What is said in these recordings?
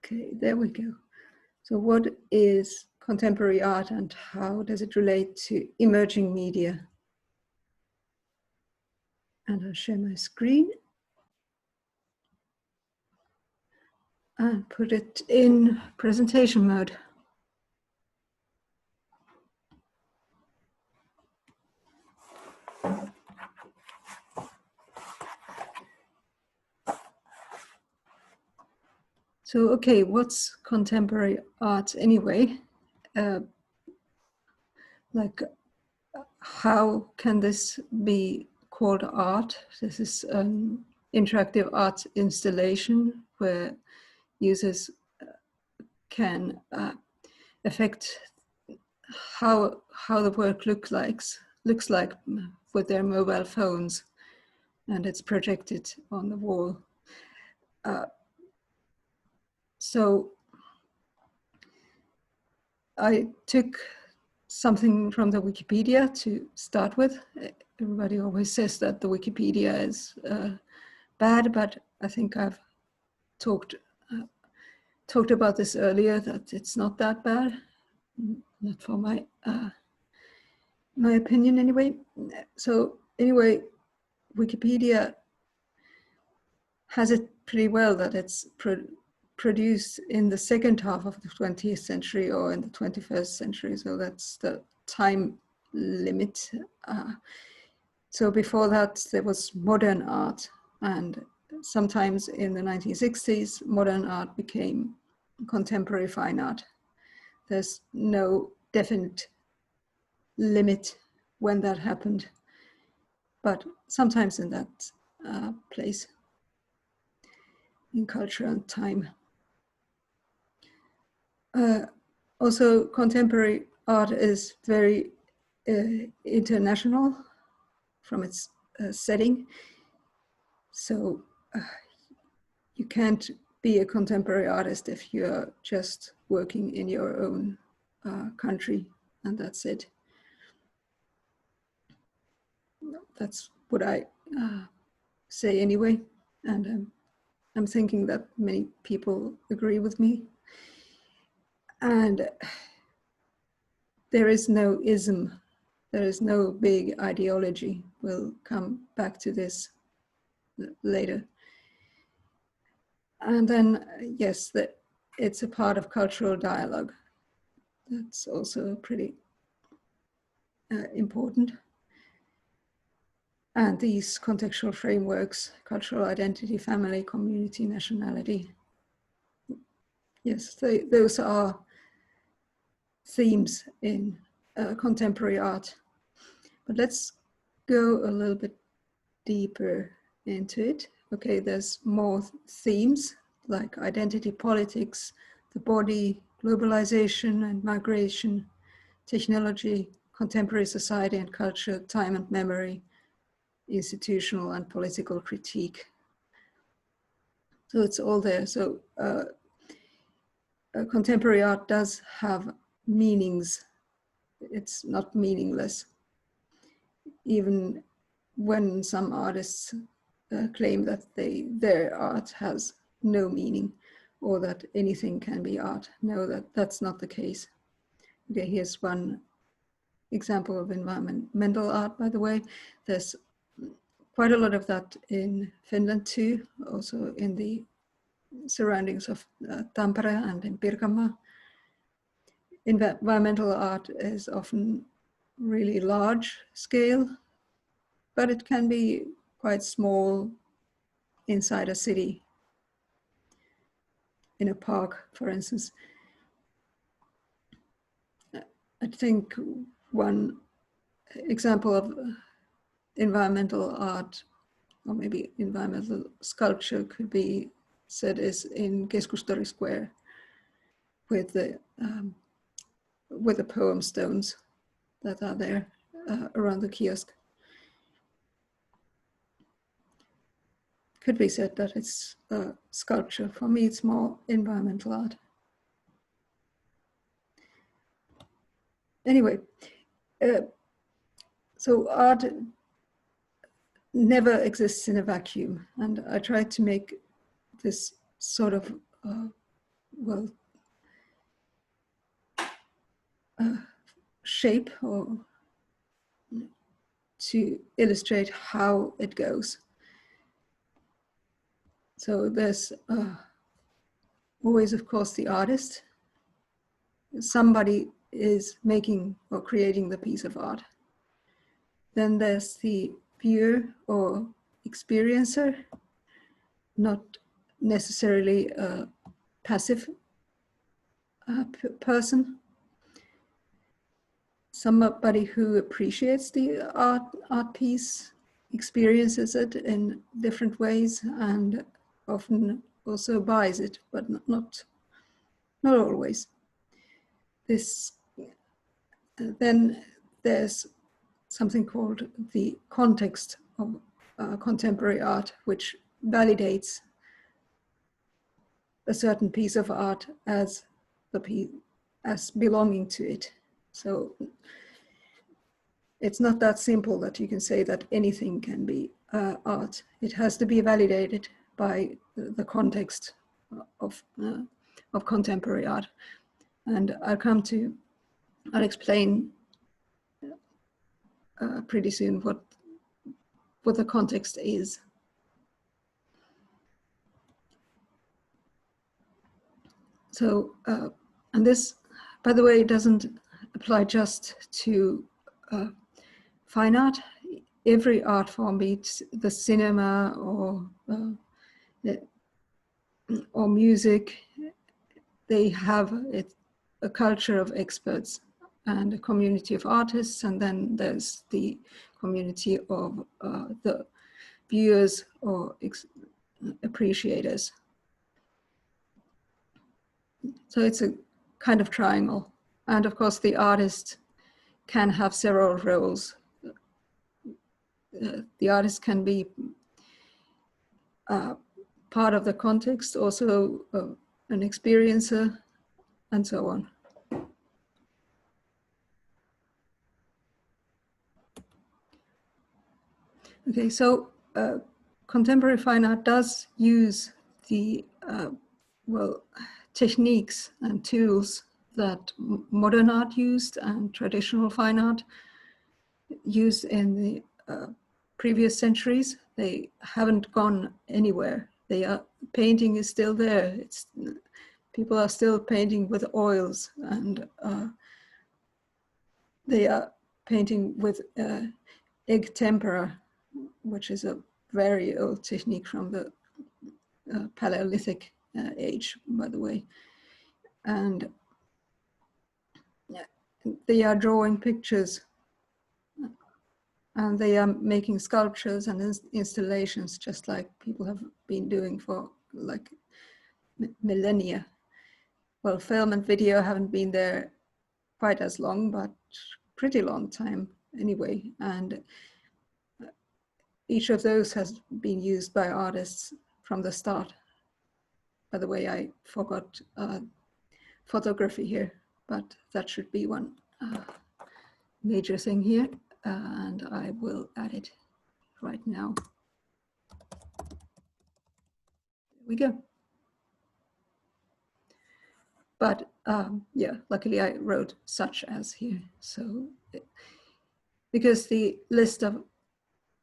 Okay, there we go. So what is contemporary art and how does it relate to emerging media? And I'll share my screen and put it in presentation mode. So, okay, what's contemporary art anyway? Like, how can this be called art? This is an interactive art installation where users can affect how the work looks like with their mobile phones, and it's projected on the wall. So I took something from the Wikipedia to start with. Everybody always says that the Wikipedia is bad, but I think I've talked about this earlier, that it's not that bad, not for my my opinion anyway. So anyway, Wikipedia has it pretty well that it's produced in the second half of the 20th century or in the 21st century. So that's the time limit. So before that, there was modern art, and sometimes in the 1960s, modern art became contemporary fine art. There's no definite limit when that happened, but sometimes in that place in culture and time. Also, contemporary art is very international from its setting. So you can't be a contemporary artist if you're just working in your own country and that's it. That's what I say anyway. And I'm thinking that many people agree with me. And there is no ism, there is no big ideology. We'll come back to this later. And then, yes, that it's a part of cultural dialogue. That's also pretty important. And these contextual frameworks, cultural identity, family, community, nationality. Yes, those are themes in contemporary art. But let's go a little bit deeper into it. Okay, there's more themes like identity politics, the body, globalization and migration, technology, contemporary society and culture, time and memory, institutional and political critique. So it's all there. So contemporary art does have meanings. It's not meaningless. Even when some artists claim that their art has no meaning or that anything can be art. No, that's not the case. Okay, here's one example of environmental art, by the way. There's quite a lot of that in Finland too, also in the surroundings of Tampere and in Pirkanmaa. Environmental art is often really large scale, but it can be quite small inside a city, in a park, for instance. I think one example of environmental art, or maybe environmental sculpture could be said is in Keskustori Square with the poem stones that are there around the kiosk. Could be said that it's sculpture. For me, it's more environmental art. Anyway, so art never exists in a vacuum, and I try to make this sort of well, shape or to illustrate how it goes. So there's always, of course, the artist. Somebody is making or creating the piece of art. Then there's the viewer or experiencer, not necessarily a passive person. Somebody who appreciates the art piece, experiences it in different ways, and often also buys it, but not always. Then there's something called the context of contemporary art, which validates a certain piece of art as belonging to it. So it's not that simple that you can say that anything can be art. It has to be validated by the context of contemporary art. And I'll explain pretty soon what the context is. So, and this, by the way, doesn't apply just to fine art. Every art form, be it the cinema or music, they have a culture of experts and a community of artists, and then there's the community of the viewers or appreciators. So it's a kind of triangle. And of course, the artist can have several roles. The artist can be part of the context, also an experiencer, and so on. Okay, so contemporary fine art does use the techniques and tools that modern art used and traditional fine art used in the previous centuries. They haven't gone anywhere. Painting is still there. People are still painting with oils, and they are painting with egg tempera, which is a very old technique from the Paleolithic age, by the way. And they are drawing pictures, and they are making sculptures and installations, just like people have been doing for like millennia. Well, film and video haven't been there quite as long, but pretty long time anyway. And each of those has been used by artists from the start. By the way, I forgot photography here, but that should be one major thing here, and I will add it right now. There we go. But yeah, luckily I wrote such as here. So because the list of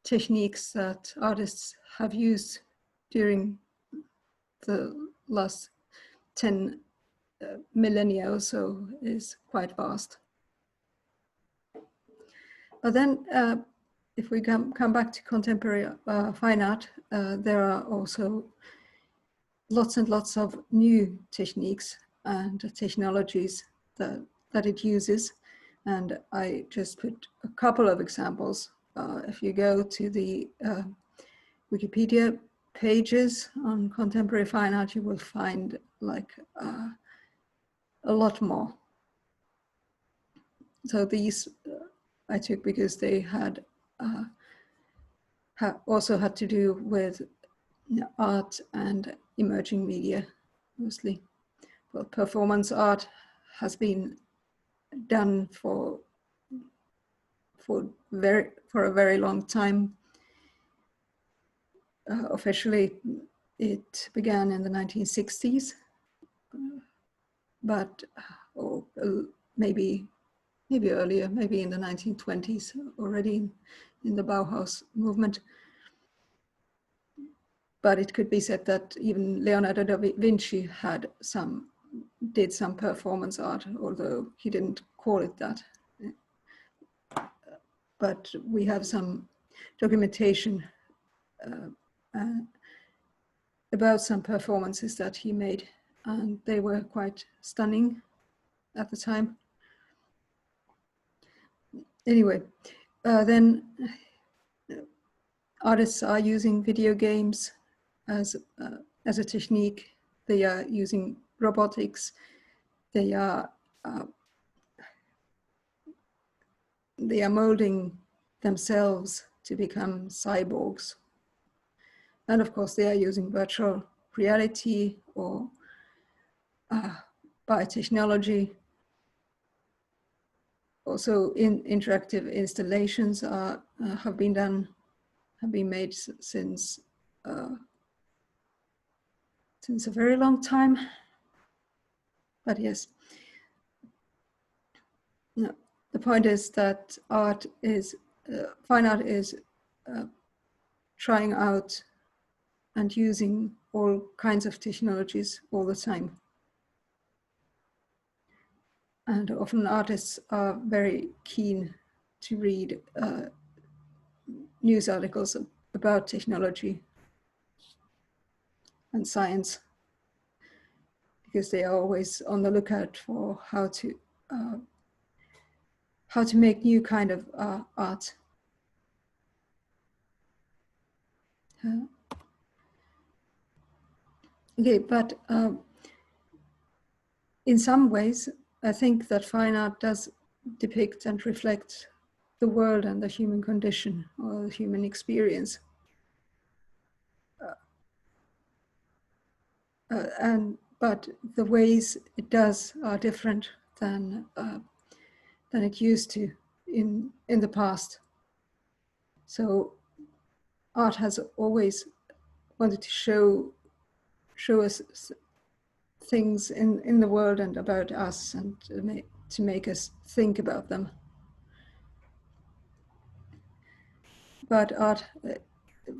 techniques that artists have used during the last 10 millennia or so is quite vast. But then if we come back to contemporary fine art, there are also lots and lots of new techniques and technologies that it uses. And I just put a couple of examples. If you go to the Wikipedia pages on contemporary fine art, you will find like a lot more. So these I took because they had also had to do with art and emerging media mostly. Well, performance art has been done for a very long time. Officially, it began in the 1960s, but or maybe earlier, maybe in the 1920s, already in the Bauhaus movement. But it could be said that even Leonardo da Vinci did some performance art, although he didn't call it that. But we have some documentation about some performances that he made, and they were quite stunning at the time. Anyway, then artists are using video games as a technique. They are using robotics. They are molding themselves to become cyborgs. And of course, they are using virtual reality or biotechnology. Also, interactive installations have been made since a very long time. But yes, no, the point is that fine art is trying out and using all kinds of technologies all the time. And often artists are very keen to read news articles about technology and science, because they are always on the lookout for how to make new kind of art. Okay, but in some ways, I think that fine art does depict and reflect the world and the human condition or the human experience. But the ways it does are different than it used to in the past. So art has always wanted to show us things in the world and about us, and to make us think about them. But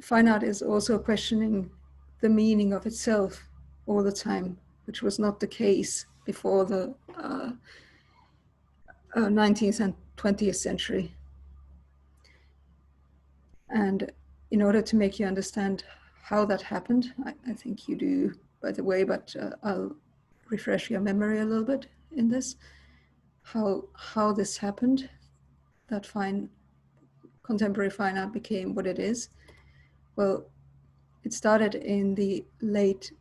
fine art is also questioning the meaning of itself all the time, which was not the case before the 19th and 20th century. And in order to make you understand how that happened, I think you do, by the way, but I'll refresh your memory a little bit in this, how this happened, that contemporary fine art became what it is. Well, it started in the late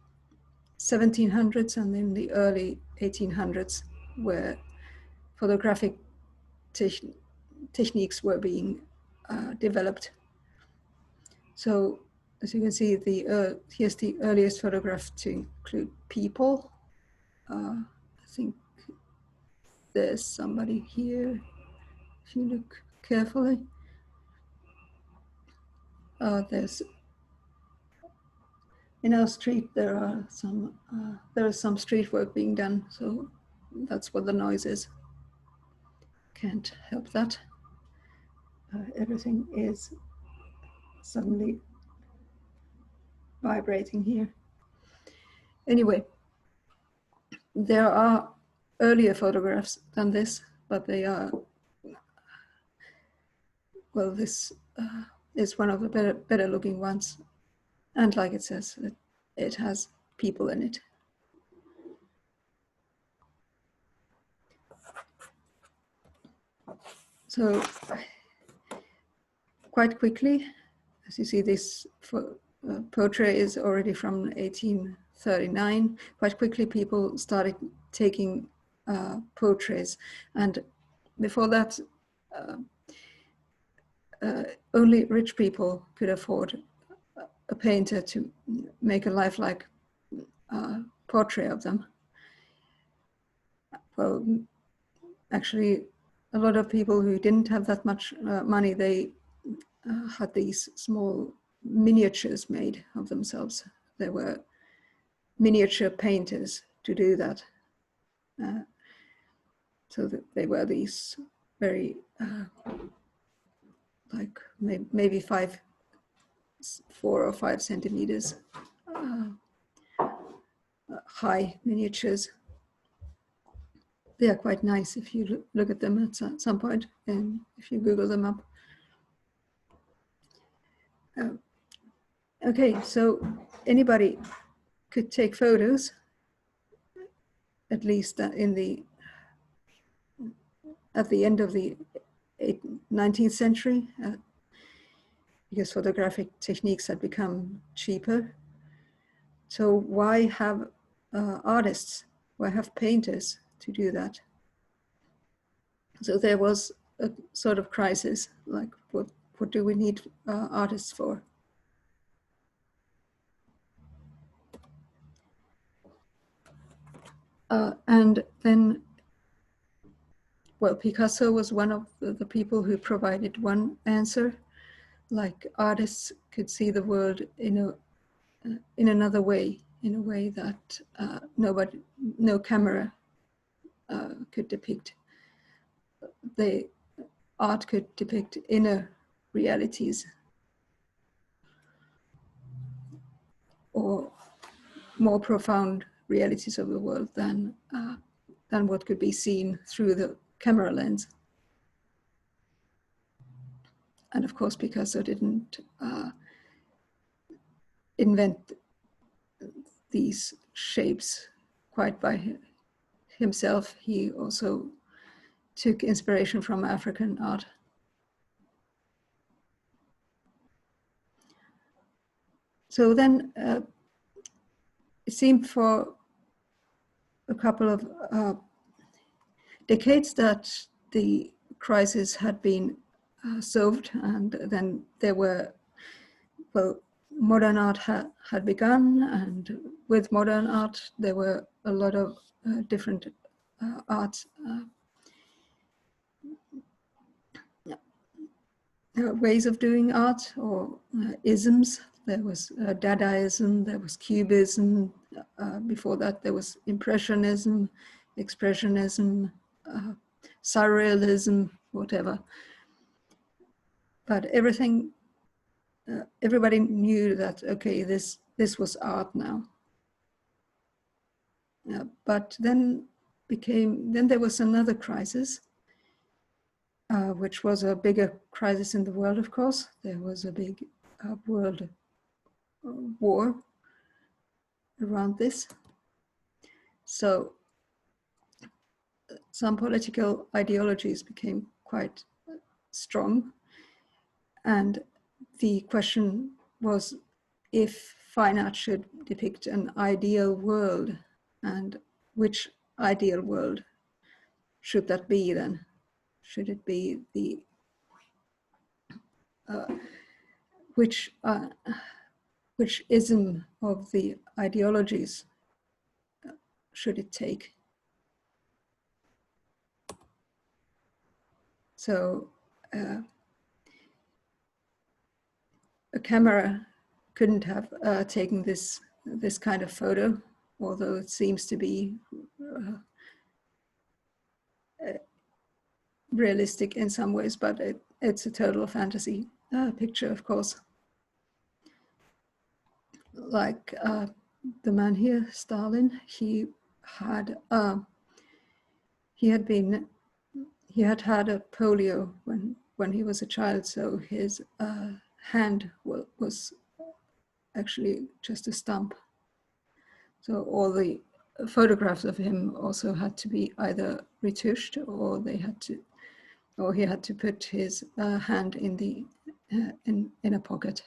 1700s and in the early 1800s, where photographic techniques were being developed. So as you can see, here's the earliest photograph to include people. I think there's somebody here, if you look carefully. There's, in our street, there is some street work being done, so that's what the noise is. Can't help that. Everything is suddenly vibrating here. Anyway, there are earlier photographs than this, but they are, well, this is one of the better looking ones. And like it says, it has people in it. So quite quickly, as you see, this portrait is already from 1839. Quite quickly, people started taking portraits, and before that, only rich people could afford a painter to make a lifelike portrait of them. Well, actually, a lot of people who didn't have that much money, they had these small miniatures made of themselves. There were miniature painters to do that. So that they were these very, like maybe 4 or 5 centimeters high miniatures. They are quite nice if you look at them at some point, and if you Google them up. Okay, so anybody could take photos, at least at the end of the 19th century, because photographic techniques had become cheaper. So why have artists, why have painters to do that? So there was a sort of crisis, like what do we need artists for? And then, well, Picasso was one of the people who provided one answer, like artists could see the world in another way, in a way that no camera could depict. The art could depict inner realities, or more profound realities of the world than what could be seen through the camera lens. And of course, Picasso didn't invent these shapes quite by himself. He also took inspiration from African art. So then it seemed for a couple of decades that the crisis had been solved, and then there were, well, modern art had begun, and with modern art there were a lot of different art ways of doing art, or isms. There was Dadaism, there was Cubism, before that there was Impressionism, Expressionism, Surrealism, whatever. But everybody knew that, okay, this was art now. But then there was another crisis, which was a bigger crisis in the world, of course. There was a big world war around this. So some political ideologies became quite strong. And the question was if fine art should depict an ideal world, and which ideal world should that be then? Should it be the which ism of the ideologies should it take? So a camera couldn't have taken this kind of photo, although it seems to be realistic in some ways, but it's a total fantasy picture, of course. Like the man here, Stalin, he had had a polio when he was a child, so his hand was actually just a stump. So all the photographs of him also had to be either retouched, or he had to put his hand in a pocket.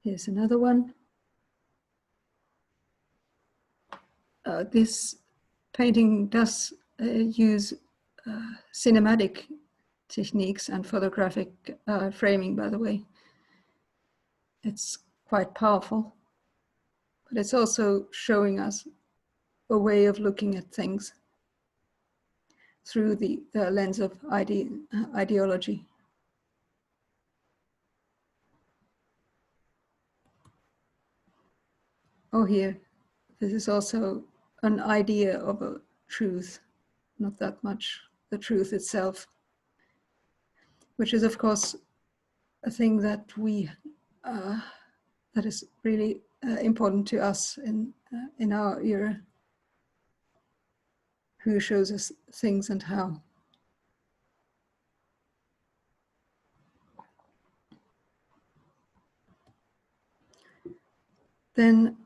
Here's another one. This painting does use cinematic techniques and photographic framing, by the way. It's quite powerful, but it's also showing us a way of looking at things through the lens of ideology. oh, here, this is also an idea of a truth, not that much the truth itself, which is, of course, a thing that that is really important to us in our era. Who shows us things and how. Then,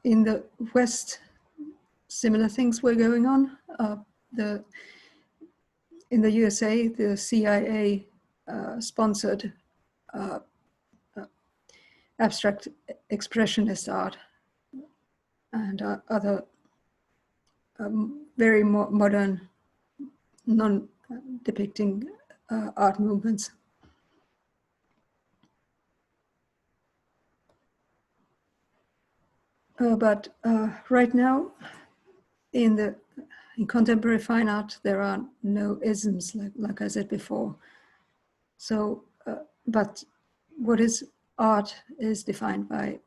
in the West, similar things were going on. In the USA, the CIA sponsored abstract expressionist art and other very modern, non-depicting art movements. But right now, in contemporary fine art, there are no isms, like I said before. So, but what is art is defined by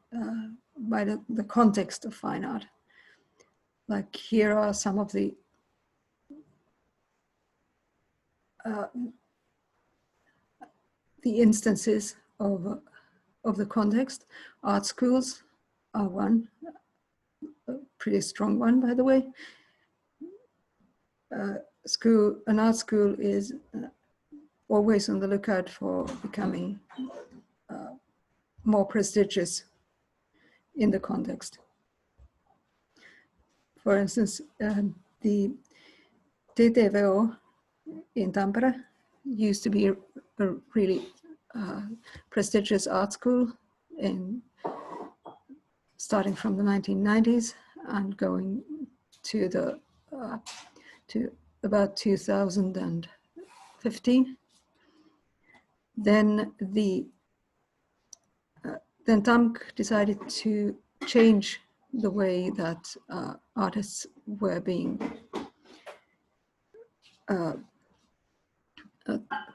the context of fine art. Like here are some of the instances of the context. Art schools are one, a pretty strong one, by the way. An art school is always on the lookout for becoming more prestigious in the context. For instance, the TTVO in Tampere used to be a really prestigious art school starting from the 1990s and going to about 2015. Then TAMK decided to change the way that artists were being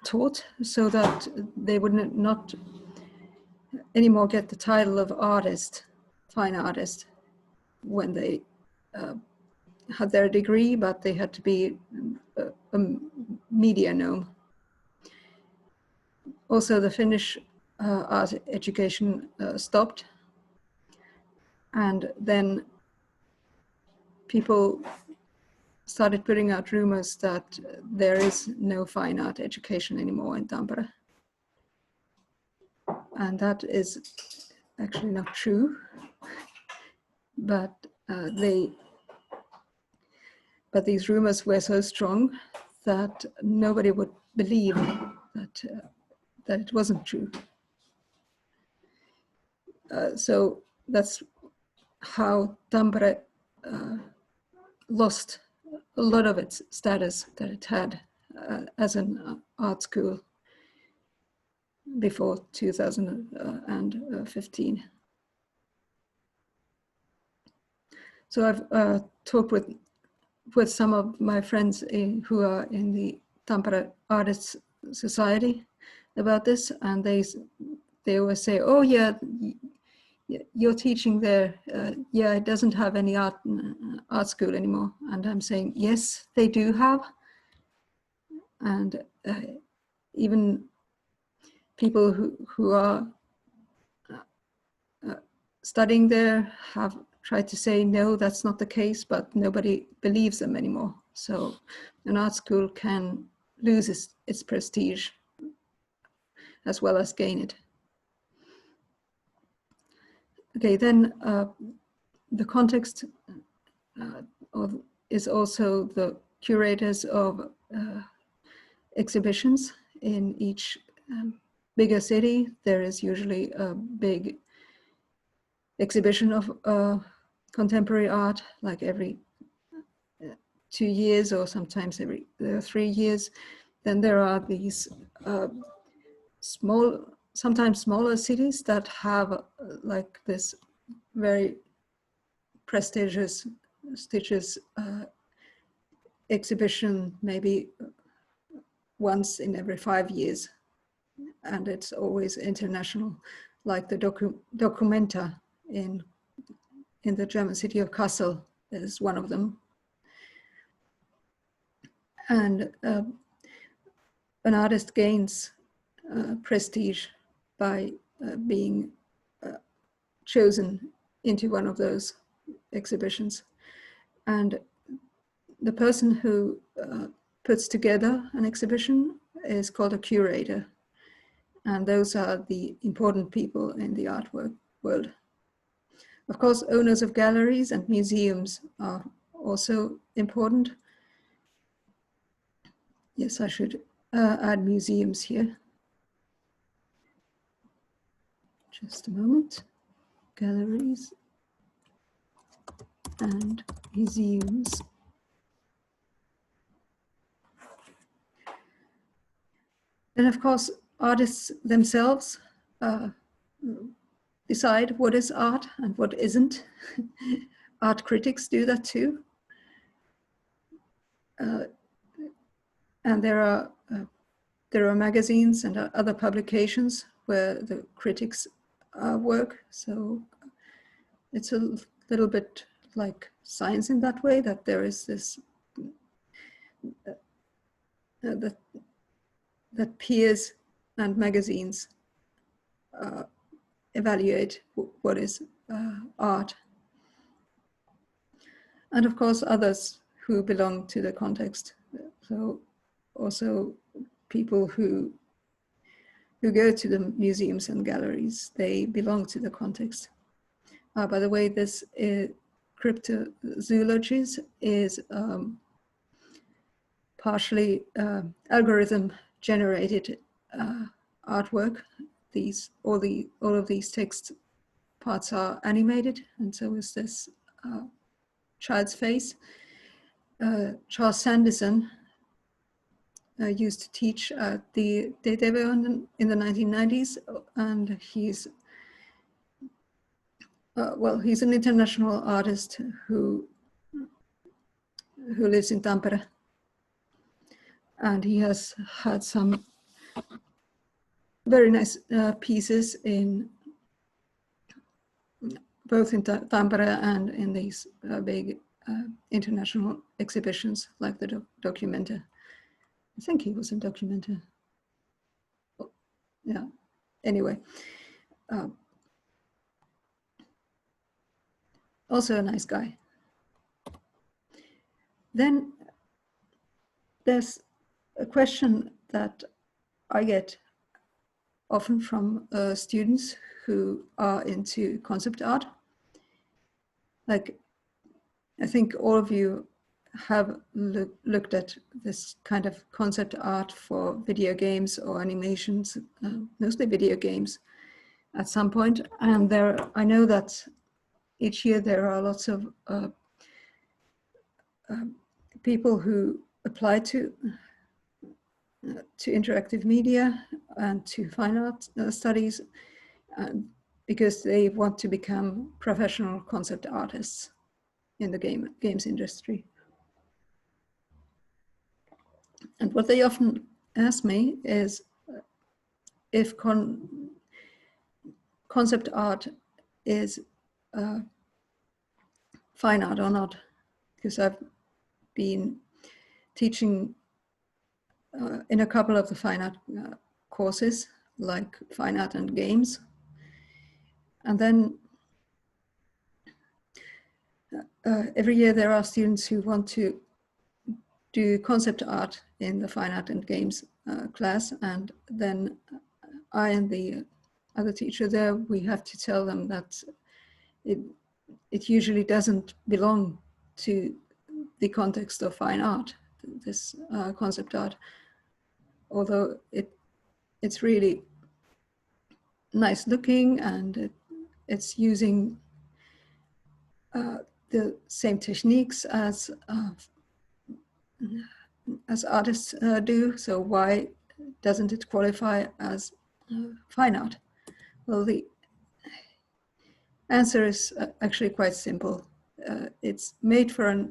taught, so that they would not anymore get the title of artist, fine artist, when they had their degree, but they had to be a media gnome. Also, the Finnish art education stopped, and then people started putting out rumors that there is no fine art education anymore in Tampere. And that is actually not true, but these rumors were so strong that nobody would believe that it wasn't true. So that's how Tampere lost a lot of its status that it had as an art school before 2015. So I've talked with some of my friends who are in the Tampere Artists Society about this, and they always say, "Oh yeah, you're teaching there. Yeah, it doesn't have any art school anymore." And I'm saying, yes, they do have, and even people who are studying there have tried to say, no, that's not the case, but nobody believes them anymore. So an art school can lose its prestige as well as gain it. Okay, then the context is also the curators of exhibitions in each bigger city. There is usually a big exhibition of contemporary art, like every 2 years or sometimes every 3 years. Then there are these sometimes smaller cities that have like this very prestigious exhibition, maybe once in every 5 years, and it's always international. like the Documenta in the German city of Kassel is one of them. And an artist gains prestige by being chosen into one of those exhibitions. And the person who puts together an exhibition is called a curator. And those are the important people in the artwork world. Of course, owners of galleries and museums are also important. Yes, I should add museums here. Just a moment. Galleries and museums. Then, of course, artists themselves decide what is art and what isn't. Art critics do that too. And there are magazines and other publications where the critics work. So it's a little bit like science in that way, that there is this that peers and magazines evaluate what is art. And of course, others who belong to the context. So also people who go to the museums and galleries, they belong to the context. By the way, this cryptozoologies is partially algorithm generated artwork. All of these text parts are animated, and so is this child's face. Charles Sanderson used to teach at the DTV in the 1990s, and he's he's an international artist who lives in Tampere, and he has had some very nice pieces in both in Tampere and in these big international exhibitions like the Documenta. I think he was in Documenta. Oh, yeah. Anyway, also a nice guy. Then there's a question that I get often from students who are into concept art. Like, I think all of you have looked at this kind of concept art for video games or animations, mostly video games at some point. And I know that each year there are lots of people who apply to interactive media and to fine art studies because they want to become professional concept artists in the games industry. And what they often ask me is if concept art is fine art or not, because I've been teaching in a couple of the fine art courses, like fine art and games. And then every year there are students who want to do concept art in the fine art and games class, and then I and the other teacher there, we have to tell them that it usually doesn't belong to the context of fine art, this concept art, although it's really nice looking, and it's using the same techniques as artists do. So why doesn't it qualify as fine art? Well, the answer is actually quite simple. It's made for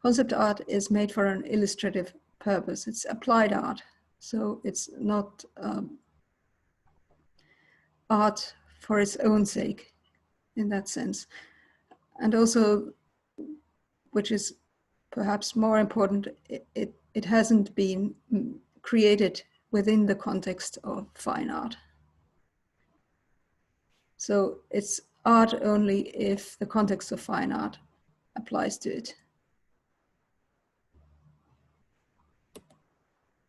concept art is made for an illustrative purpose. It's applied art. So it's not art for its own sake in that sense. And also, which is perhaps more important, it hasn't been created within the context of fine art. So it's art only if the context of fine art applies to it.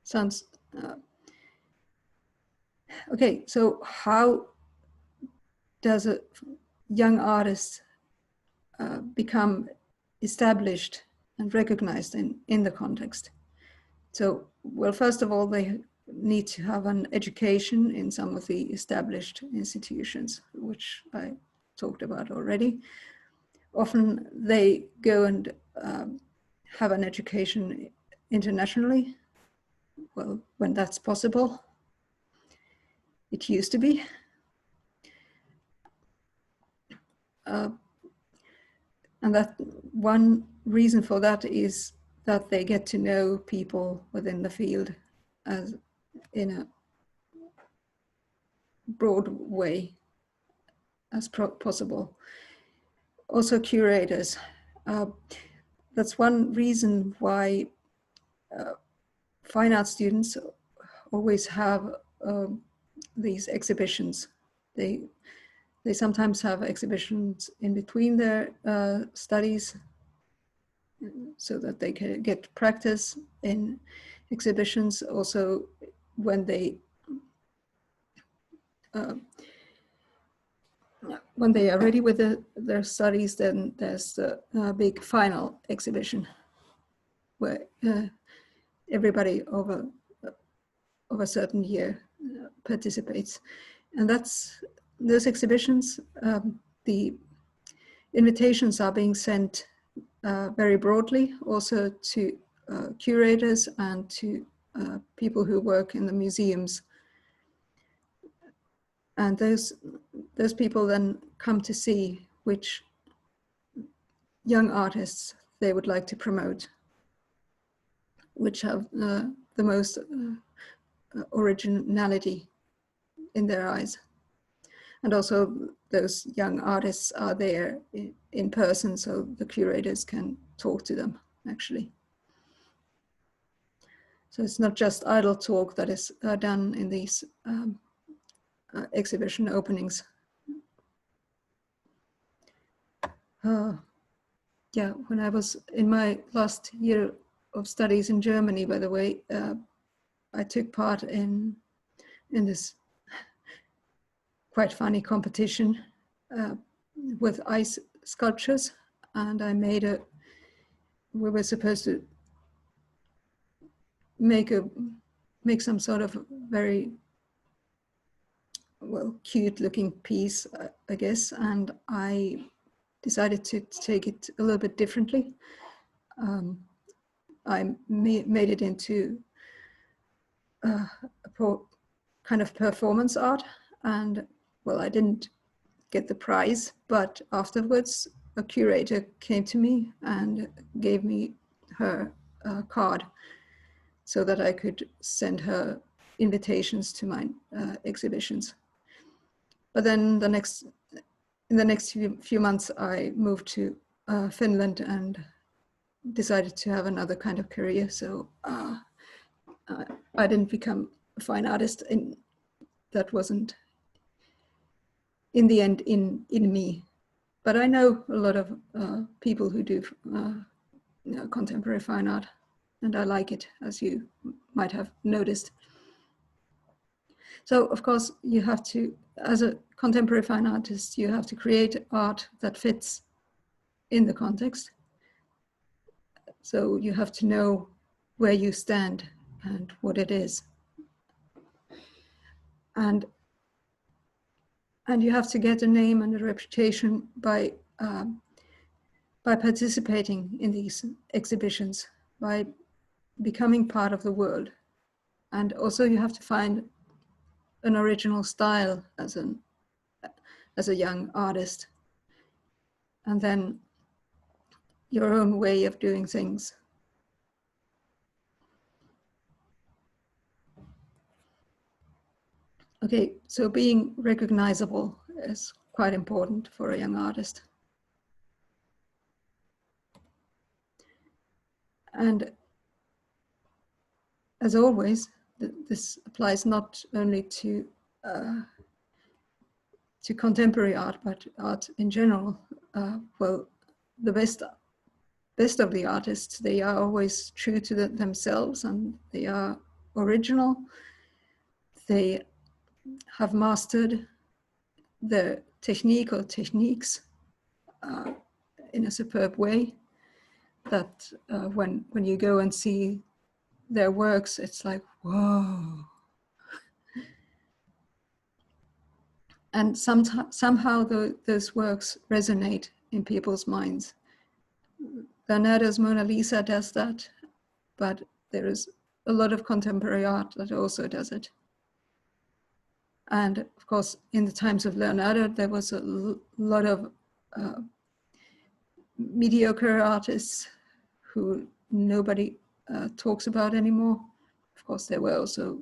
Sounds okay. So how does a young artist become established and recognized in the context? So, well, first of all, they need to have an education in some of the established institutions, which I talked about already. Often they go and have an education internationally, well, when that's possible. It used to be. And that one reason for that is that they get to know people within the field as in a broad way as possible. Also curators. That's one reason why fine art students always have these exhibitions. They sometimes have exhibitions in between their studies so that they can get practice in exhibitions. Also, when they are ready with their studies, then there's the big final exhibition where everybody of a certain year participates. And those exhibitions, the invitations are being sent very broadly, also to curators and to people who work in the museums. And those people then come to see which young artists they would like to promote, which have the most originality in their eyes. And also those young artists are there in person, so the curators can talk to them, actually. So it's not just idle talk that is done in these exhibition openings. Yeah, when I was in my last year of studies in Germany, by the way, I took part in this quite funny competition with ice sculptures, and I made we were supposed to make some sort of very well cute looking piece, I guess, and I decided to take it a little bit differently. I made it into a kind of performance art, and well, I didn't get the prize, but afterwards a curator came to me and gave me her card so that I could send her invitations to my exhibitions. But then in the next few months, I moved to Finland and decided to have another kind of career. So I didn't become a fine artist, and that wasn't in the end in me. But I know a lot of people who do contemporary fine art, and I like it, as you might have noticed. So of course you have to, as a contemporary fine artist, you have to create art that fits in the context. So you have to know where you stand and what it is. And you have to get a name and a reputation by participating in these exhibitions, by becoming part of the world. And also you have to find an original style as a young artist, and then your own way of doing things. Okay, so being recognizable is quite important for a young artist. And as always, this applies not only to contemporary art, but art in general. Well, the best of the artists, they are always true to themselves, and they are original. They have mastered the technique or techniques in a superb way that when you go and see their works, it's like, whoa. And somehow those works resonate in people's minds. Leonardo's Mona Lisa does that, but there is a lot of contemporary art that also does it. And of course, in the times of Leonardo, there was a lot of mediocre artists who nobody talks about anymore. Of course, there were also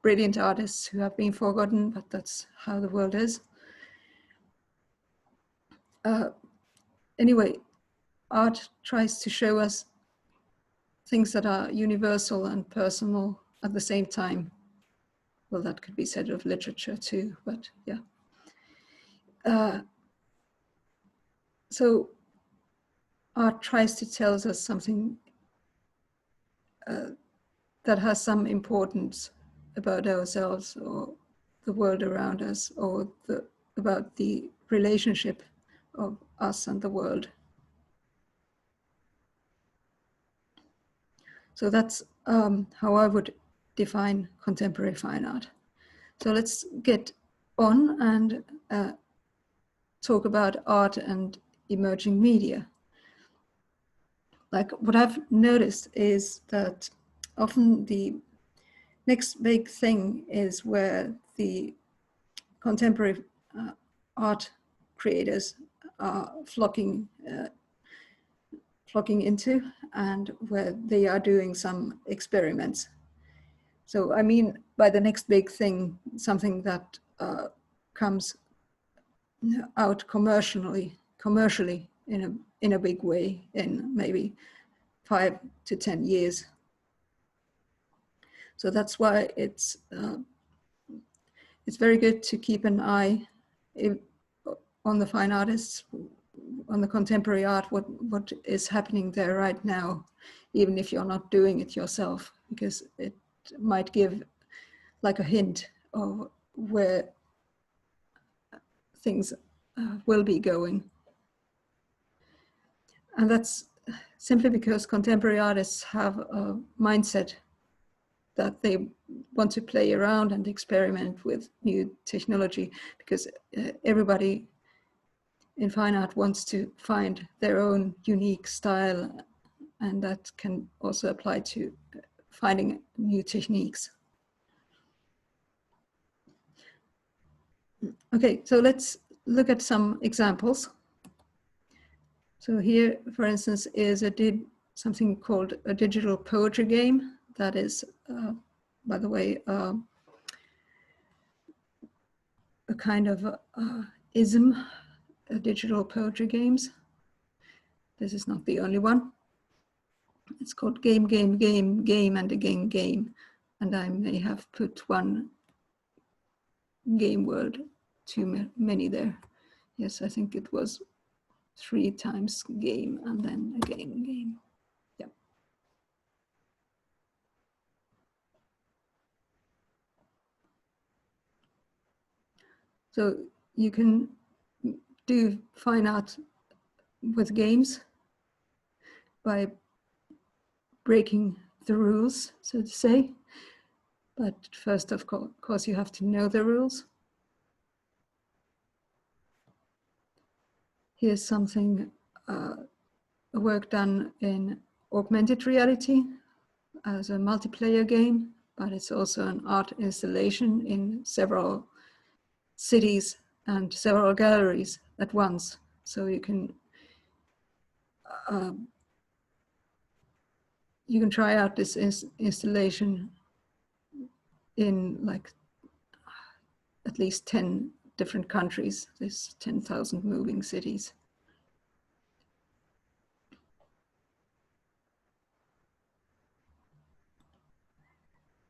brilliant artists who have been forgotten, but that's how the world is. Anyway, art tries to show us things that are universal and personal at the same time. Well, that could be said of literature too, but yeah. So art tries to tell us something that has some importance about ourselves or the world around us, or about the relationship of us and the world. So that's how I would define contemporary fine art. So let's get on and talk about art and emerging media. Like, what I've noticed is that often the next big thing is where the contemporary art creators are flocking into, and where they are doing some experiments. So I mean by the next big thing, something that comes out commercially in a big way in maybe 5 to 10 years. So that's why it's very good to keep an eye on the fine artists, on the contemporary art, what is happening there right now, even if you're not doing it yourself, because it might give like a hint of where things will be going. And that's simply because contemporary artists have a mindset that they want to play around and experiment with new technology, because everybody in fine art wants to find their own unique style, and that can also apply to finding new techniques. Okay, so let's look at some examples. So here, for instance, is something called a digital poetry game. That is, by the way, a kind of ism, digital poetry games. This is not the only one. It's called game, game, game, game, and again game. And I may have put one game word too many there. Yes, I think it was 3 times game and then again game. Yeah. So you can do fine art with games by breaking the rules, so to say. But first, of course, you have to know the rules. Here's something, a work done in augmented reality as a multiplayer game, but it's also an art installation in several cities and several galleries at once. So you can try out this installation in like at least 10 different countries. There's 10,000 moving cities.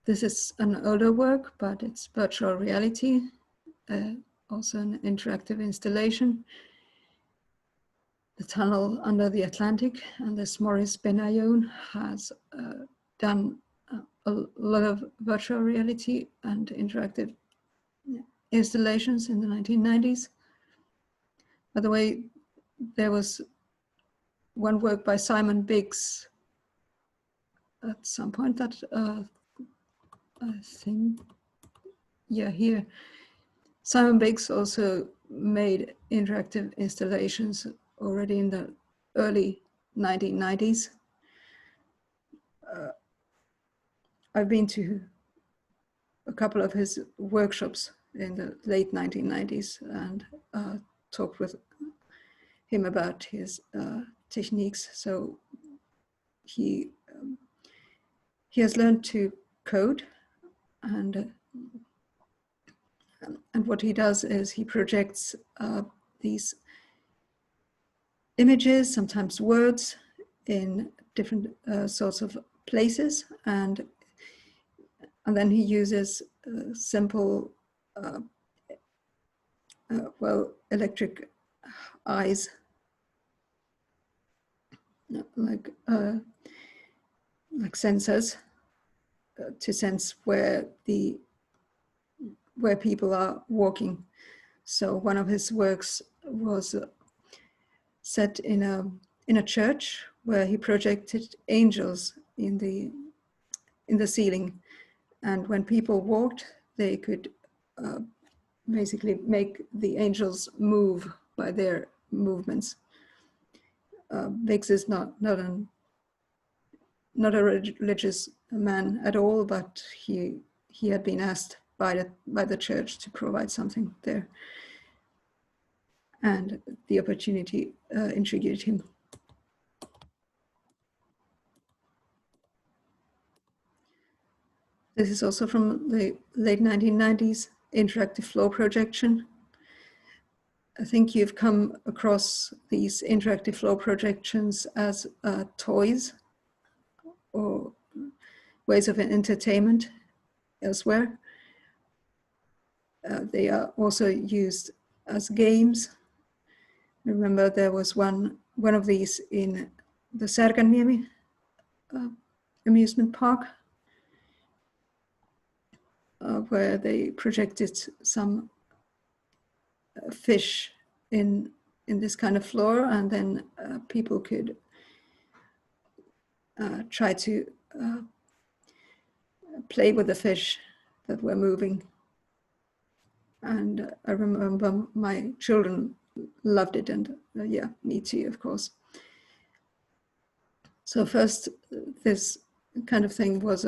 This is an older work, but it's virtual reality, also an interactive installation. The tunnel under the Atlantic, and this Maurice Benayoun has done a lot of virtual reality and interactive installations in the 1990s. By the way, there was one work by Simon Biggs at some point that I think, yeah, here. Simon Biggs also made interactive installations already in the early 1990s. I've been to a couple of his workshops in the late 1990s and talked with him about his techniques. So he has learned to code, and what he does is he projects these images, sometimes words, in different sorts of places, and then he uses simple, electric eyes, like sensors, to sense where people are walking. So one of his works was set in a church where he projected angels in the ceiling, and when people walked, they could basically make the angels move by their movements. Biggs is not a religious man at all, but he had been asked by the church to provide something there, and the opportunity intrigued him. This is also from the late 1990s, interactive flow projection. I think you've come across these interactive flow projections as toys or ways of entertainment elsewhere. They are also used as games. Remember, there was one of these in the Särkänniemi amusement park, where they projected some fish in this kind of floor, and then people could try to play with the fish that were moving. And I remember my children loved it, and yeah, me too, of course. So first, this kind of thing was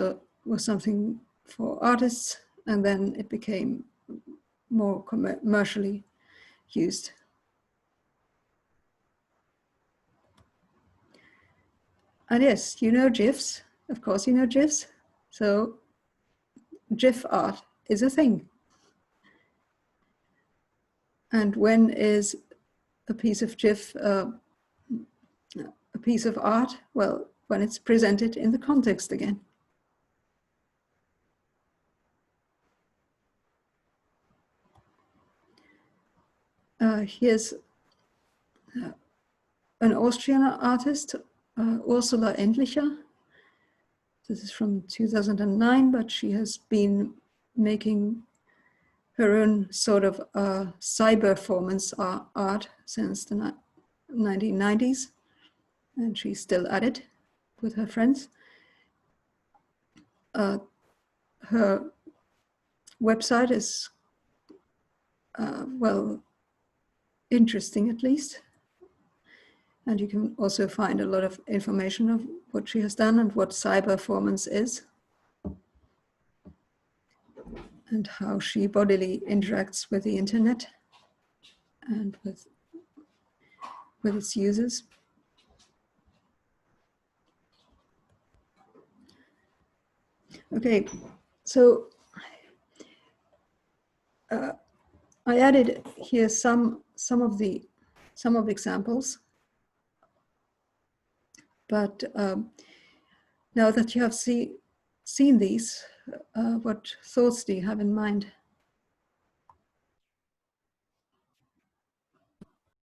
something for artists, and then it became more commercially used. And yes, you know GIFs. Of course you know GIFs. So GIF art is a thing. And when is a piece of GIF a piece of art? Well, when it's presented in the context again. Here's an Austrian artist, Ursula Englisher. This is from 2009, but she has been making her own sort of cyberperformance art since the 1990s, and she's still at it with her friends. Her website is, well, interesting at least. And you can also find a lot of information of what she has done and what cyberperformance is, and how she bodily interacts with the internet and with its users. Okay, so I added here some of the examples, but now that you have seen these, what thoughts do you have in mind?